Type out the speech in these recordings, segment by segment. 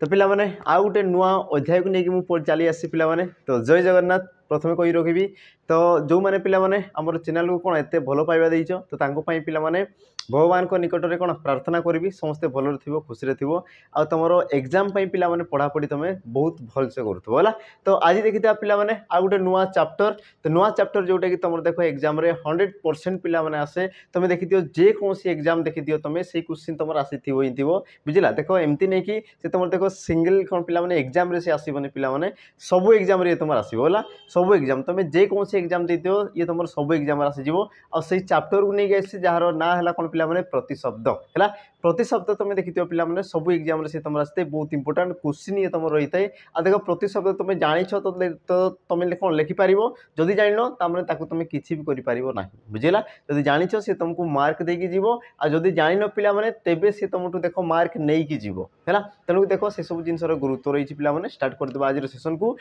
तो पिला माने आ गोटे नुआ अध्याय को लेकिन मुझे चली आसी पिला माने तो जय जगन्नाथ प्रथम कही रखी तो जो मैंने पिला माने आमर चैनल को कौन एत भल पाइबा देइछ तो तांको पई पिला माने भगवान को निकट में कौन प्रार्थना करी समस्ते भल थी खुशी थी आ तुम एग्जाम पिला माने पढ़ापढ़ी तुम बहुत भलसे करूँ है। तो आज देखी पिला माने आ गोटे नुआ चैप्टर तो नुआ चैप्टर जोटा कि तुम देख एग्जाम 100% पिला माने आसे तुम देखी जेकोसी एग्जाम देखी तुम से क्वेश्चन तुम आसी बुझला देख एमती नहीं कि तुम देख सिंगल कौन पिला माने एग्जाम रे से आसबनी पिला माने सब एग्जाम रे तुम आसो है सब एग्जाम तुम जेकोसी एग्जाम देदियो ये तुम सब एग्जाम आसीजिवो आ से चैप्टर को नहीं आसी जार ना है कौन पिला माने प्रतिशब्द है प्रतिशब्द तुम देखी पिला माने सब एग्जाम से तुम आसते बहुत इंपोर्टेंट क्वेश्चन ये तुम रही है आ देख प्रतिशब्द तुम जानिछ तो तुम कौन लिखिपार जदि जान ताकू तुम किसी भी कर बुझेगा जदि जानिछ से तुमको मार्क देकी जीव आ जदि जान पिला माने तेबे से तुमठू देख मार्क नहीं कि जीव है तेणुक देख से सब जिनसर गुरुत्व रही पिला माने स्टार्ट करदे आज सेसन को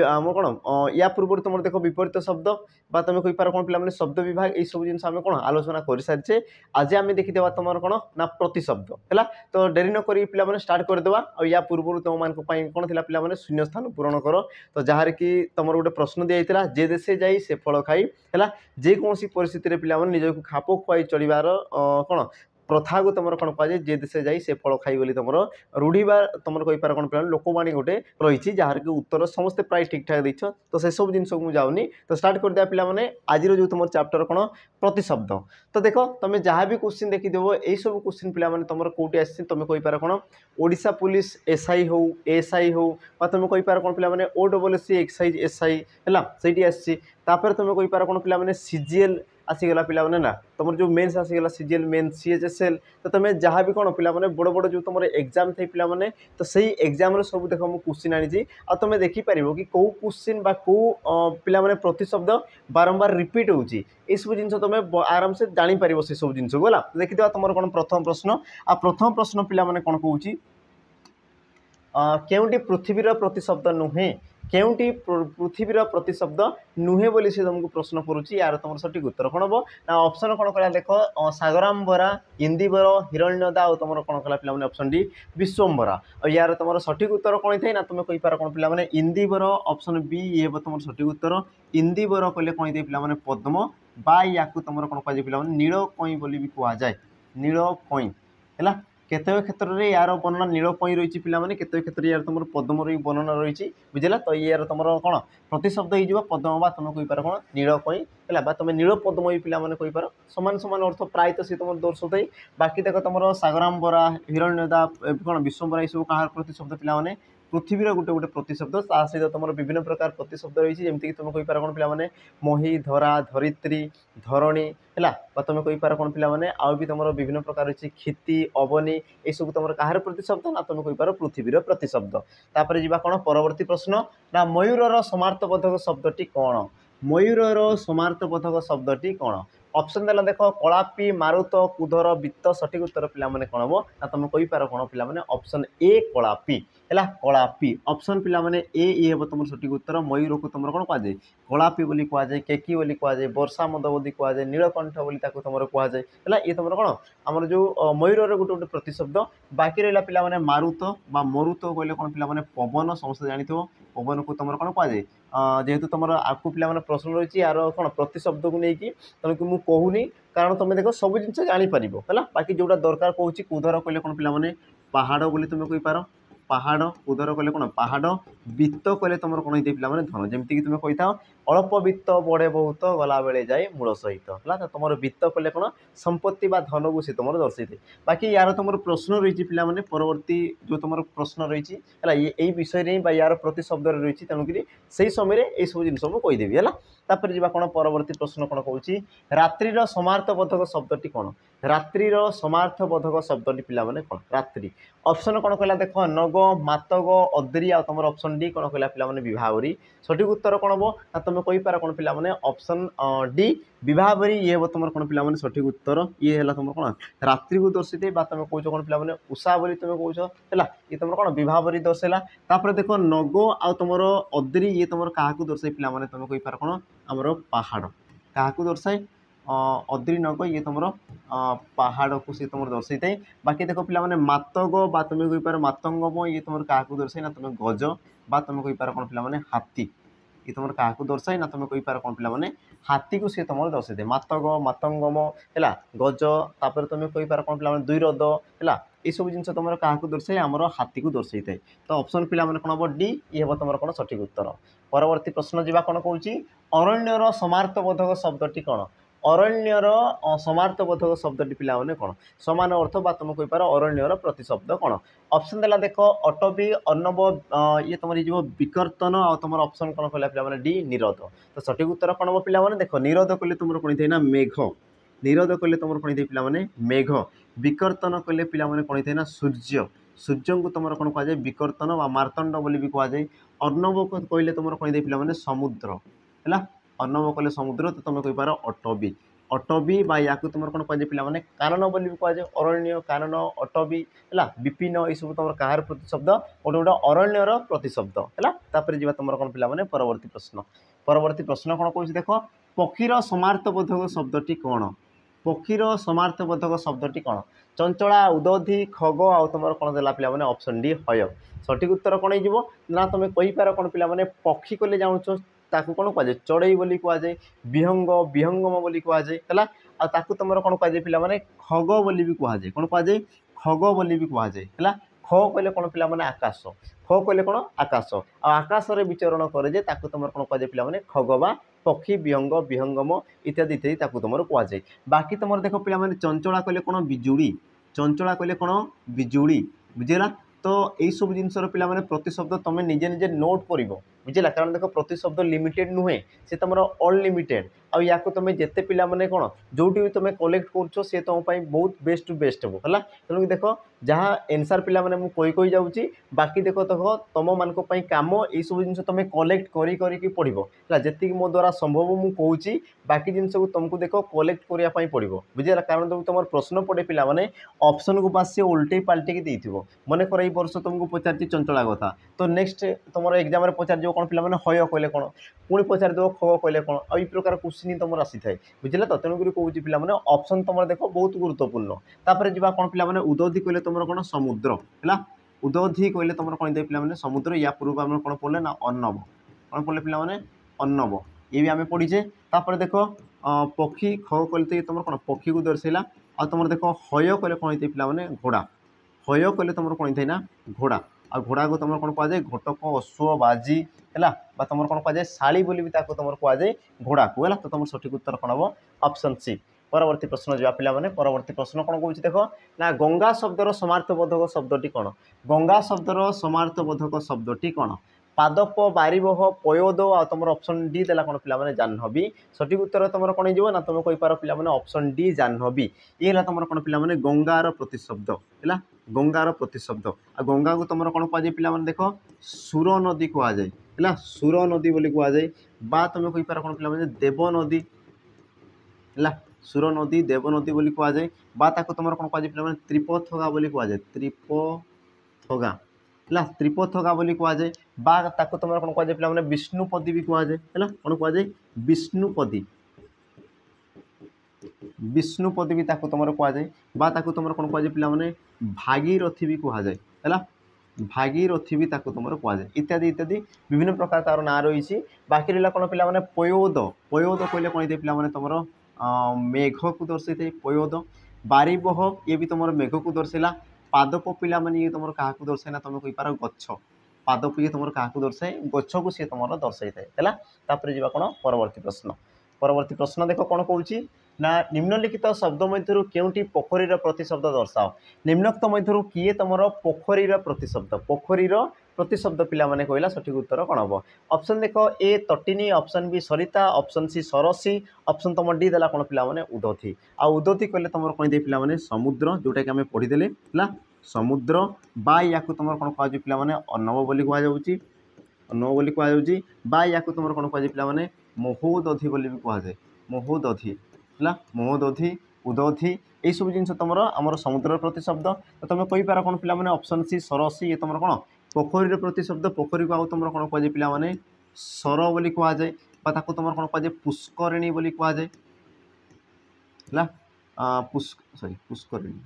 आम कौन या पूर्व तुम देख विपरीत शब्द बा तुम कहींपार कौन पिला माने शब्द विभाग ये सब जिन कौन आलोचना कर सारी आज आम देखीदे तुम कौन ना प्रतिशब्द है तो डेरी न करी पिला माने स्टार्ट करदेवा और या पूर्व तुम मान कौन थी पिला माने शून्य स्थान पूरण कर तो जहाँ कि तुम गोटे प्रश्न दिया जे देशे जाई से फल खाई है जेकोसी परिस्थिति पिला माने निज को खाप खुआई चलिबार कौन प्रथा को तुम कौन कहुए जे देशे जाई से फल खाई बोली तुम रूढ़ी बा तुम कहींपार कौन पिला लोकवाणी गोटे रही जार की उत्तर समस्ते प्राय ठीक ठाक देछ तो से सब जिन को जाऊनी तो स्टार्ट कर दिया पिला माने आज जो तुम चैप्टर कौन प्रतिशब्द तो देख तुम जहाँ भी क्वेश्चन देखीदेव यही सब क्वेश्चन पिला माने तुम कौटी आसी तुम कहींपार कौन ओडिशा पुलिस एसआई हो एसआई हो तुम कहींपार कौन पिला माने ओडब्ल्यूसी एक्साइज एसआई है सही आसी तुम कहींपार कौन पिला माने सीजीएल आसीगला पिला माने ना तुम जो मेन्स आसीगला सीजीएल मेन सीएचएसएल तो तुम जहाँ भी कौन पिला माने बड़ बड़ जो तुम एग्जाम थे पिला माने तो सही एग्जाम रे सब देख मुझे क्वेश्चन आनी आ तुम देखिपार कि कौ क्वेश्चन बा कौ पिला माने प्रतिशब्द बारंबार रिपीट होउची ये सब जिन तुम आराम से जापर से सब जिन को है देखीद तुम कौन प्रथम प्रश्न आ प्रथम प्रश्न पिला माने कौन कहूँ केउंटी पृथ्वीर प्रतिशब्द नुहे केउंटी पृथ्वीर प्रतिशब्द नुहे बोली से तुमको प्रश्न करुच्ची यार तुम सठिक उत्तर कौन हम ना ऑप्शन कौन कला देख सागरांबरा इंदिवर हिरण्यदा और तुम कौन कला पिला ऑप्शन डी विश्वम्बरा और यार तुम सठिक उत्तर कौन थे ना तुम कहींपार कौन पिला माने इंदिवर ऑप्शन बी ये तुम सठिक उत्तर इंदिवर कहले कौन थे पिला माने पद्म बा या तुम कौन कह पिला माने नील कई बोली भी कहुए नील कई है केतवे क्षेत्र में यार वर्णना नील कई रही पिला माने केतवे क्षेत्र यार तुम पद्म वर्णना रही बुझेगा तो यार तुम कौन प्रतिशब्द हो पद्म बा तुम कहींपार कौन नील कई है तुम नील पद्म भी पिला माने कहींपार समान समान अर्थ प्राय तो सी तुम दर्शाई बाकी देख तुम सागरांबरा हिरण्यदा कौन विश्वम्बरा ये सब कहार प्रतिशब्द पिला माने पृथ्वीर गोटे गोटे प्रतिशब्द ता सहित तुम विभिन्न प्रकार प्रतिशब्द रही जमीक तुम कहींपार कौन पिला माने मही धरा धरित्री धरणी है तुम कहींपार कौन पिला माने आउ भी तुम विभिन्न प्रकार रही क्षिति अवनी ये सब तुम कहार प्रतिशब्द ना तुम कहींपार पृथ्वीर प्रतिशब्द तापर जी कौन परवर्ती प्रश्न ना मयूरर समार्थबोधक शब्दटी कौन मयूरर समार्थबोधक शब्दटी कौन ऑप्शन देला देख कलापी मारुत कुधर वित्त सठिक उत्तर पिला माने कौन हम ना तुम कहींपार कौन पिला माने ऑप्शन ए कलापी है कलापी ऑप्शन पिला माने ए ये हम तुम सठिक उत्तर मयूर को तुम कौन कहुए कलापी बोली कहुए केकी बोली कहुए वर्षा मद बोली कहुए नीलकंठ बोली तुम कहुए है ये तुम कौन आमर जो मयूर गोटे गोटे प्रतिशब्द बाकी रहा पिला माने मारुत बा मरुत कहले कौन पिला माने पवन समस्त जानी पवन को तुम कौन कहुए जेहेतु तुम आपको पिला माने प्रश्न रही यार कौन प्रतिशब्द को लेकिन तेणुक मुझे कहूनी कारण तुम देख सब जिन जापर है बाकी जोटा दरकार कहूँ कुधर कहले कौन पिला माने पहाड़ बोली तुम कहींपार पहाड़ उदर कहले कौन पहाड़ वित्त कहले तुम कौन होते पिला माने धन जमीक तुम कही था अल्प वित्त बड़े बहुत गला बेले जाए मूल सहित है तो तुम वित्त कहले कौन संपत्ति बा धन को सी तुम दर्शे थे बाकी यार तुम प्रश्न रही पिला माने परवर्ती जो तुम प्रश्न रही है ये विषय में यार प्रतिशब्द रही तेणुक से समय ये सब जिन मुझे कहीदेवी है तापर जा कौन परवर्ती प्रश्न कौन कहूँ रात्रिर समार्थबोधक शब्दटी कौन रात्रिर समार्थबोधक शब्दटी पिला माने कौन रात्रि ऑप्शन कौन कहला देख नग मातग अद्री आ तुम ऑप्शन डी कौन कहला पिला माने विभावरी सठिक उत्तर कौन हम ना तुम कहींपार कौन पिला माने ऑप्शन डी विभावरी ये हम तुम कौन पिला माने सठिक उत्तर ये है तुम कौन रात्रि को दर्शाई तुम कौच कौन पिला माने उषा बोली तुम कौच है ये तुम कौन विभावरी दर्शाइला तापर देख नग आ तुम अद्री ये तुम क्या दर्शाई पिला माने तुम कहींपार कौन आमर पहाड़ क्या दर्शाए अद्रिनग ये तुम पहाड़ को सी तुम दर्शे थाए। बाकी देख पे मातग बा तुम कहीपर मातंगम ये तुम क्या दर्शाए ना तुम गज बा तुम कहीपर कौन पे हाथी ये तुम क्या दर्शाए ना तुम कहीपर कौन पे हाथी को सी तुम दर्शे थे मातग मातंगम है गज तापर तुम कहीपर कौन पे दुई रद है ये सब जिन तुम क्या दर्शाए आमर हाथी को दर्शे थाए। तो ऑप्शन पे कौन हम डी ये हम तुम कौन सठिक उत्तर। परवर्ती प्रश्न जा कौन कौन अरण्यर समार्थबोधक शब्दटी कौन अरण्यर समार्थबोधक शब्दटी पे कौन समान अर्थ बा तुम कहीपर अरण्यर प्रतिशब्द कौन ऑप्शन देला देख अटबी अर्णव ये तुम जो विकर्तन आ तुम ऑप्शन कौन कहला पे डी निरोध। तो सठिक उत्तर कौन हम पे देख निरोध कले तुम कौन थे ना मेघ निरोध कले तुम कौन थे पे मेघ विकर्तन कले पे कौन थे ना सूर्य सूर्य को तुम कौन कहुए विकर्तन व मार्तंड बोली भी कहुए। अर्णव को कहले तुम कौन थे पे समुद्र है अर्णव कले समुद्र तो तुम कहीपर अटबी अटबी बा या तुम कौन कहुए पे कानन बोली भी कहुए अरण्य कानन अटबी है विपिन ये सब तुम कहार प्रतिशब्द गोटे गोटे अरण्यर प्रतिशब्द है जी तुम कौन पे परवर्ती प्रश्न कौन कौन देख पक्षीर समार्थबोधक शब्दटी कौन पक्षीर समार्थबोधक शब्दटी कौन चंचला उदधि खग आ तुम कौन देला पे ऑप्शन डी हय। सठिक उत्तर कौन हो तुम कहीपर कौन पे पक्षी कले जाऊँ ताकू कौन कहुए चढ़ई बोली कहुए विहंग विहंगम बोली कहुए है आकू तुम कौन कहुए पे खग बोली भी कहुए कौन कहुए खग बोली भी कहुए है ख कहले कौन पे आकाश ख कहले कौन आकाश आकाश रे विचरण करे तुम कौन कहुए पे खग बा पक्षी विहंग विहंगम इत्यादि इत्यादि ताकू तुम कहुए। बाकी तुम देख पे चंचला कहले कौन बिजुड़ी चंचला कहले कौन बिजुड़ी बुझेगा। तो यही सब जिनसर पे प्रतिशब्द तुम निजे निजे नोट कर बुझेगा कारण देख प्रतिशब्द लिमिटेड नुहे से तुम अनलिमिटेड या तुम जिते पे कौन जो भी तुम कलेक्ट कर सी तुम बहुत बेस्ट टू बेस्ट हे है तेणु देख जहाँ एनसार पे कही जाऊँगी बाकी देख देख तुम मान कम ये सब जिन तुम कलेक्ट कर पढ़ो है जी मो द्वारा संभव मुझे कहूँ बाकी जिन को तुमको देख कलेक्ट करने पड़ो बुझेगा कारण जब तुम प्रश्न पड़े पे ऑप्शन को बास से उल्टे पाल्टे मन कर वर्ष तुमको पचार चंचला कथा तो नेक्स्ट तुम एग्जाम पचार कौन पे हय कहले कौन पुणी पचार देव ख कहले कौन आ प्रकार क्वेश्चन तुम आसी थाए बुझे तो तेणुक कौन पे ऑप्शन तुम देख बहुत गुरुत्वपूर्ण। तापर जी कौन पे उदधि कहले तुम कौन समुद्र है उदधि कहले तुम कौन पे समुद्र या पूर्व आम कौन पढ़ले ना अर्णव कौन पढ़ले पे अर्णव ये भी आम पढ़ीचे। तापर देख पक्षी ख कहले तुम कौन पक्षी को दर्शाइला आ तुम देख हय कहले कौन पे घोड़ा हय कहले तुम कौन थे ना घोड़ा आ घोड़ा को तुम कौन कहुए घटक अश्व बाजी है तुम कौन कहुए शाड़ी बोली भी तुम कहुए घोड़ा को है। तो तुम सठिक उत्तर कौन हम ऑप्शन सी। परवर्ती प्रश्न जा पे परवर्ती प्रश्न कौन कौन देख ना गंगा शब्दर समार्थबोधक शब्दटी कौन गंगा शब्दर समार्थबोधक शब्दटी कौन पादप बारिबह पयोद आ तुम ऑप्शन डी देला कौन पे जाह्नवी सठिक उत्तर तुम कौन हो ना तुम कहीपर पे ऑप्शन डी जाह्नवी ये तुम कौन पे गंगार प्रतिशब्द है गंगार प्रतिशब्द आ गंगा को तुम कौन कहुए पे देख सुर नदी कहुए है सुर नदी बोली कहुए बा तुम कहीपर कौन पे देव नदी है सुर नदी देव नदी बोली कहुए बा तुम कौन कहुए पे त्रिपथगा बोली कहुए त्रिपथगा है त्रिपथगा बोली कहुए बा तुम कौन कहुए पे विष्णुपदी भी कहुए है कौन कहुए विष्णुपदी विष्णुपदी भी तुम कहुए बा तुम कौन कहुए पे भागीरथी भी कहुए है भागीरथी भी तुम कहुए इत्यादि इत्यादि विभिन्न प्रकार तार ना रही। बाकी रहा कौन पे पयोद पयोद कहले कौन थे पे तुम मेघ को दर्शे थे पयोद बारिबह ये भी तुम मेघ को दर्शाइला पादप पिला ये तुम क्या दर्शाए ना तुम कहीपर गछ पादप ये तुम क्या दर्शाए गछ को सी तुम दर्शाई थाए है जी कौन परवर्ती प्रश्न देख कौन कौन ना निम्नलिखित शब्द मध्य केउटी पोखरीर प्रतिशब्द दर्शाओ निम्नोक्त मध्य किए तुम पोखरीर प्रतिशब्द पिलाने कहला सठिक उत्तर कौन हम ऑप्शन देख ए तटिनी ऑप्शन बी सरिता ऑप्शन सी सरसी ऑप्शन तुम डी देला कौन पे उदधि आ उदधि कहले तुम कौन दे पे समुद्र जोटा कि आम पढ़ीदे है समुद्र बा या तुम कौन कह पे अर्णव बोली कहुई अर्णव बोली कहुई बा या तुम कौन कह पे महोदधि बोली भी कहुए महोदधि है महोदधि उदधि यही सब जिन तुम आम समुद्र प्रतिशब्द तो तुम कहीपर कौन पे ऑप्शन सी सरसी ये तुम कौन पोखरी प्रतिशब्द पोखरी को तुम कौन कहुए पे सर बोली कहुए तुम कौन कहुए पुष्करिणी बोली कहुए है पुष्करिणी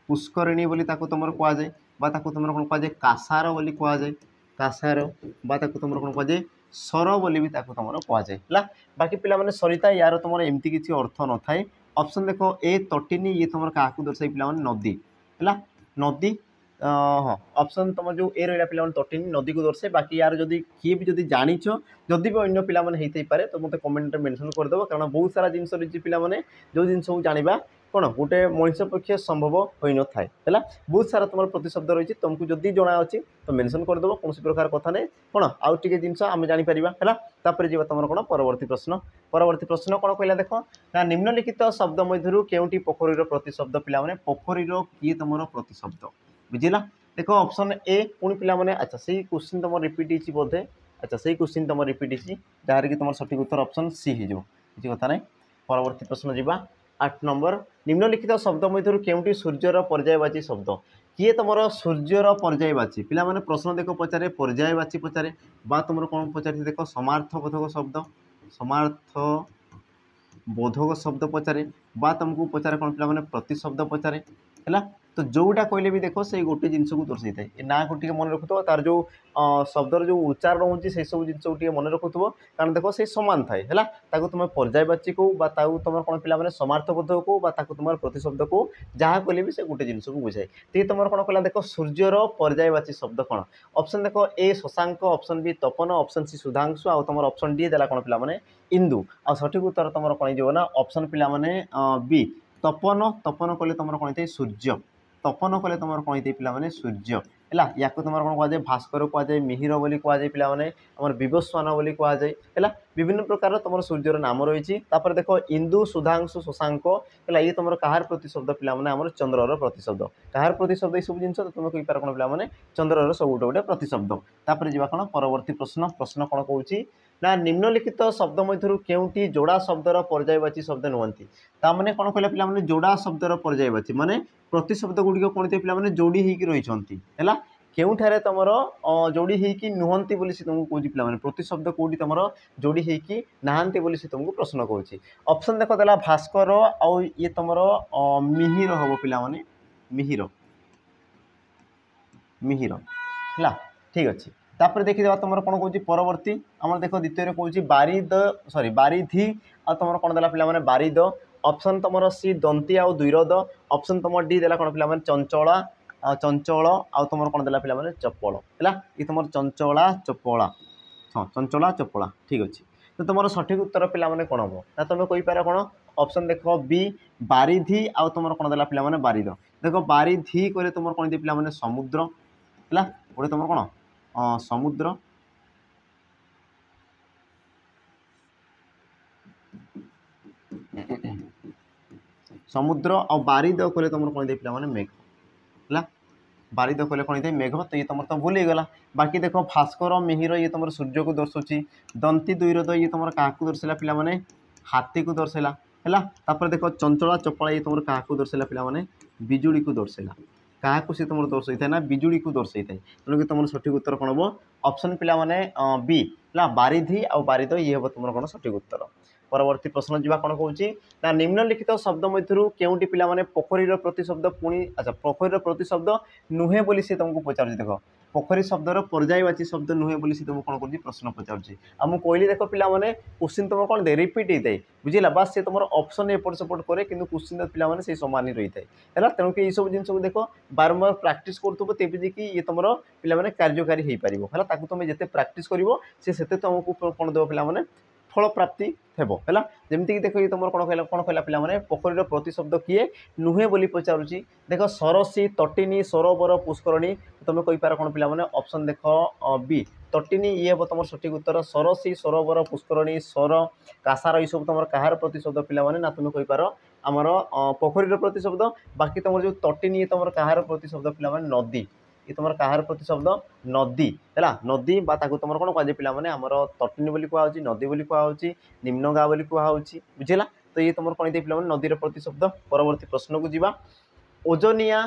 पुष्करिणी बोली ताको तुमर कुआ जाए बा ताको तुमर कोन कुआ जाए कासार बोली कुआ जाए कासार बा ताको तुमर कोन कुआ जाए सर बोली भी ताको तुमर कुआ जाए है बाकी पिला माने सरिता यार तुमर एमती किछि अर्थ न थाए ऑप्शन देखो ए तटिनी ये तुमर काकू दर्शाई पिला माने नदी है नदी हाँ ऑप्शन तुम जो ए रहा पिला तटिनी नदी को दर्शाए बाकी यार जदि किए भी जदि जानिछ जदि भी अन्य पिला माने हेइथै पारे तो मते कमेंट में मेंशन कर देबो कारण बहुत सारा जिंस रही पिला माने जो जिंस को जानिबा कौन गोटे मनुष्य पक्ष संभव हो न थाए है बहुत सारा तुम प्रतिशब्द रही तुमको जदि जना अच्छी तो मेंशन करदेव कौन प्रकार कथा नहीं कौन आउ टे जिनस आम जापर है जी तुम कौन परवर्ती प्रश्न कौन कहला देख ना निम्नलिखित शब्द मध्य केउटी पोखरीर प्रतिशब्द पिला माने पोखरीर किए तुम प्रतिशब्द बुझिला देख ऑप्शन ए पुणी पिला माने अच्छा से क्वेश्चन तुम रिपीट हो बोधे अच्छा से क्वेश्चन तुम रिपीट जहाँ कि तुम सठिक उत्तर ऑप्शन सी हो किसी कथा नहीं परवर्ती प्रश्न जावा 8 नंबर निम्नलिखित शब्द मध्य केउटी सूर्यर पर्यायवाची शब्द किए तुम सूर्यर पर्यायवाची पिला माने प्रश्न देख पचारे पर्यायवाची पचारे बा तुम कौन पचारे देख समार्थबोधक शब्द समार्थ बोधक शब्द पचारे बा तुमको पचारे कौन पिला माने प्रतिशब्द पचारे है तो जोटा कहले भी देखो से गोटे जिनस को दर्शाई थाए ना को मन रखुव तार जो शब्दर जो उच्चारण होती से सब जिन मन रखुव कारण देख से सामान थाए है तुम पर्यायवाची को तुम कौन पिला माने समार्थबोधक को तुम प्रतिशब्द को जहाँ कहले भी से गोटे जिनस को बुझाए तो तुम कौन कहला देख सूर्यर पर्यायवाची शब्द कौन ऑप्शन देख ए शशांक ऑप्शन बी तपन ऑप्शन सी सुधांशु आ तुम ऑप्शन डी देला कौन पिला माने इंदु आ सठिक उत्तर तुम कौन हो ना ऑप्शन पिला माने बी तपन तपन कले तुम कौन थे सूर्य तपन कले तुम कौन थे पिला माने सूर्य है या तुम कौन कह जाए भास्कर कहुए मिहिर बोली कहुए पिला माने आमर विवस्वान बोली कहुए है विभिन्न प्रकार तुम सूर्यर नाम रही देख इंदु सुधांशु शशांक है ये तुम कहार प्रतिशब्द पिला माने आमर चंद्रर प्रतिशब्द कहार प्रतिशब्द ये सब जिन तुम कहींपार कौन पिला माने चंद्रर सब गोटे गोटे प्रतिशब्द तापर जा कौन परवर्ती प्रश्न प्रश्न कौन कहूँ ना निम्नलिखित शब्द मध्य केउटी जोड़ा शब्दर पर्यायवाची शब्द नुहति ताने कौन कहला पिला माने जोड़ा शब्दर पर्यायवाची माने प्रतिशब्द गुड़िक कौन थे पिला माने जोड़ी होकर रही है केउठारे तुम जोड़ी होकर नुहति बोली से तुमको कौन पिला माने प्रतिशब्द कौटी तुम जोड़ी होकर नहांती बोली से तुमको प्रश्न करुँची ऑप्शन देख देला भास्कर आउ ये तुम मिहिर हम पिला माने मिहिर मिहिर है ठीक अच्छे तापर देखीदे तुम कौन कौन परवर्ती आम देख द्वितीय कौन बारिद सॉरी बारिधि आ तुम कौन देला पिला माने बारिद ऑप्शन तुम सी दंती आउ दुईरद ऑप्शन तुम डी देला कौन पिला माने चंचला चंचल आउ तुम कौन देला पिला माने चपल है ये तुम चंचला चपला हाँ चंचला चपला ठीक अच्छे तो तुम सठिक उत्तर पिला माने कौन हम ना तुम कहींपार कौन ऑप्शन देख बी बारिधि आउ तुम कौन देला पिला माने बारिद देख बारिधि कहले तुम कौन पिला माने समुद्र है गोटे तुम कौन समुद्र समुद्र और बारिद कहले तुम कौन दे पिला माने मेघ है बारिद कहले कौन थे मेघ तो ये तुम तो भूल गला बाकी देख भास्कर मिहिर ये तुम सूर्य को दर्शाऊँ दंती दुईरद ये तुम क्या दर्शाला पिला माने हाथी को दर्शाला है देख चंचला चपला ये तुम क्या दर्शाला पिला माने बिजुड़ी को दर्शाला क्या सी तुम दर्शाई था ना बिजुड़ी को दर्शाई था तेणुक तुम सठिक उत्तर कौन हम ऑप्शन पिला माने बी है बारिधि आ बारिद ये हम तुम कौन सठिक उत्तर परवर्ती प्रश्न जा कौन कहूँ ना निम्नलिखित शब्द मध्य केउटी पिला माने पोखरीर प्रतिशब्द पुणी अच्छा पोखरीर प्रतिशब्द नुहे बोली से तुमको पचार देख पोखरी शब्दर पर्यायवाची शब्द नुहे बोली से तुमको कौन कर प्रश्न पचार आम कहली देख पिला माने क्वेश्चन तुम कौन दे रिपीट होता है बुझेगा बास से तुम ऑप्शन एपट सेपट करे कि क्वेश्चन पिला माने से समान ही रही है तेणुक ये सब जिन देख बारंबार प्राक्ट करुव तेज कि ये तुम पिला माने कार्यकारी हो पार है तुम जिते प्राक्ट कर तुमको कौन देव पिला माने फल प्राप्ति हेब है जमीक देख ये तुम कौन कहला पिला माने पोखरीर प्रतिशब्द किए नुहे बोली पचारुची देख सरसी तटिनी सरोवर पुष्करणी तुम कहींपार कौन पिला माने ऑप्शन देख बी तटिनी ये हम तुम सठिक उत्तर सरसी सरोवर पुष्करणी सर कासार ये सब तुम कहार प्रतिशब्द पिला माने ना तुम कहींपार आमर पोखरीर प्रतिशब्द बाकी तुम जो तटिनी ये तुम कहार प्रतिशब्द पिला माने नदी ये तुम कहार प्रतिशब्द नदी है नदी तुम कौन कह पिला माने आमर तटिनी बोली कहुच्छी नदी बोली कहुच्छी निम्नगा बोली कहुच्छी बुझेगा तो ये तुम कौन पिला माने नदीर प्रतिशब्द परवर्ती प्रश्न को जीवा ओजनिया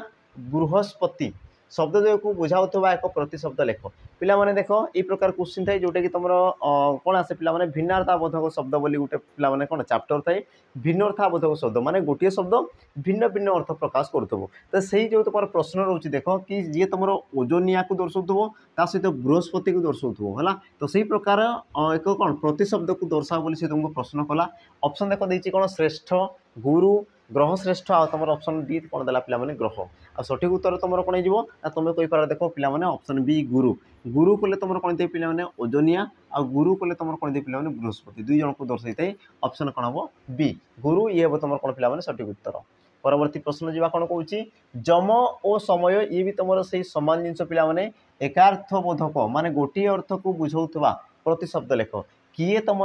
बृहस्पति शब्दद्वय को बुझाउथबा एक प्रतिशब्द लेख पिला माने देख ए प्रकार क्वेश्चन थाए जोटा कि तुम कौन आसे पिला माने भिन्नार्थाबोधक शब्द बोली गोटे पिला माने कौन चैप्टर थाए भिन्नार्थाबोधक शब्द माने गोटे शब्द भिन्न भिन्न अर्थ प्रकाश करुथबो तो सही जो तुम प्रश्न रोचे देख कि जी तुम ओजोनिया को दर्शाउथबो ता सहित बृहस्पति को दर्शाउथबो हला तो सही प्रकार एक कौन प्रतिशब्द को दर्शा बोली से तुमको प्रश्न कला ऑप्शन देख देछि कौन श्रेष्ठ गुरु ग्रह श्रेष्ठ आ तुम ऑप्शन बी कौन देला पिला माने ग्रह आ सठिक उत्तर तुम कौन हो तुम कही पार देख पिला माने ऑप्शन बी गुरु गुरु कले तुम कौन दे पिला माने ओजोनिया आ गुरु कले तुम कौन दे पिला माने बृहस्पति दुई जन को दर्शाई ऑप्शन कौन हम बी गुरु ये हम तुम कौन पिला माने सठिक उत्तर परवर्ती प्रश्न जीवा कौन कहूँ जम और समय ये भी तुम से सामान जिन पिला माने एकार्थबोधक माने गोटे अर्थ को बुझाउथबा प्रतिशब्द लेख किए तुम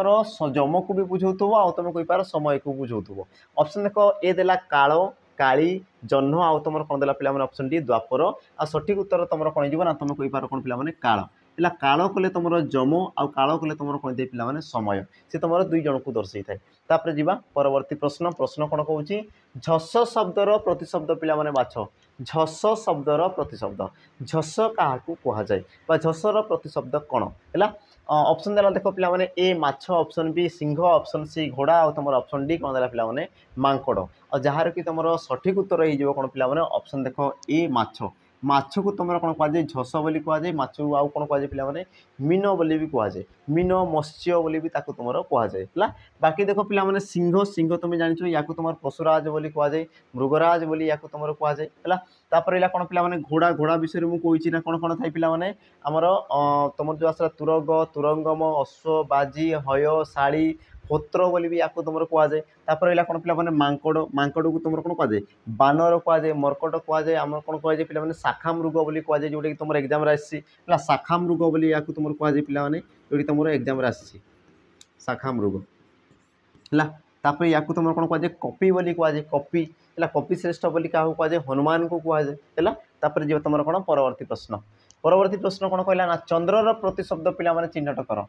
जम को भी बुझाउथबो आ तुम कही पार समय को बुझाउथबो ऑप्शन देख ए देला काल काली जह्न आउ तुम कौन देला पिला माने ऑप्शन डी द्वापर आ सठिक उत्तर तुम कौन हो तुम कही पार कौन पिला माने काल है काल कले तुम जम आउ काल कले तुम कौन दे पिला माने समय से तुम दुई जन को दर्शाई थाए तापर जीवा परवर्ती प्रश्न प्रश्न कौन कहूँ झस शब्दर प्रतिशब्द पिला माने बाछ झस शब्दर प्रतिशब्द झस क्या कह जाए झसर प्रतिशब्द कौन है ऑप्शन देला देख पिला माने ए माछ ऑप्शन बी सिंह ऑप्शन सी घोड़ा और तुम ऑप्शन डी कौन देला पिला माने मांकड़ और जार कि तुम सठिक उत्तर हो कौन पिला माने ऑप्शन देख ए माछ माछ को तुम कौन कहुए झस बोली कहुए माछ आउ कौन कहुए पिला माने मीन बोली भी कहुए मीन मत्स्य बोली भी ताको तुम कहुए है बाकी देख पिला माने सिंह सिंह तुम जानिछ या तुम पशुराज बोली कहुए मृगराज बोली या तुम कहुए है तापर कौन पिला माने घोड़ा घोड़ा विषय में कही ना कौन कौन थाई पिला माने आमर तुम जो आसला तुरग तुरंगम अश्व बाजी हय शाड़ी होत्र बोली भी या तुम कहुए तापर कौन पिला माने मांकड़ मांकड़ को तुम कौन कहुए बानर कहुए मर्कट कहुए आम कौन कहुए पिला माने शाखा मृग बोली कहुए जोटा कि तुम एग्जाम आसी शाखा मृग बोली या तुम कहुए पिला माने जोटी तुम एग्जाम आसी शाखा मृग है या तुम कौन कहुए कपि बोली कहुए कपि है कपि श्रेष्ठ बोली क्या कहुए हनुमान को कहुए है जो तुम कौन परवर्ती प्रश्न कौन कहला ना चंद्रर प्रतिशब्द पिला माने चिन्हट कर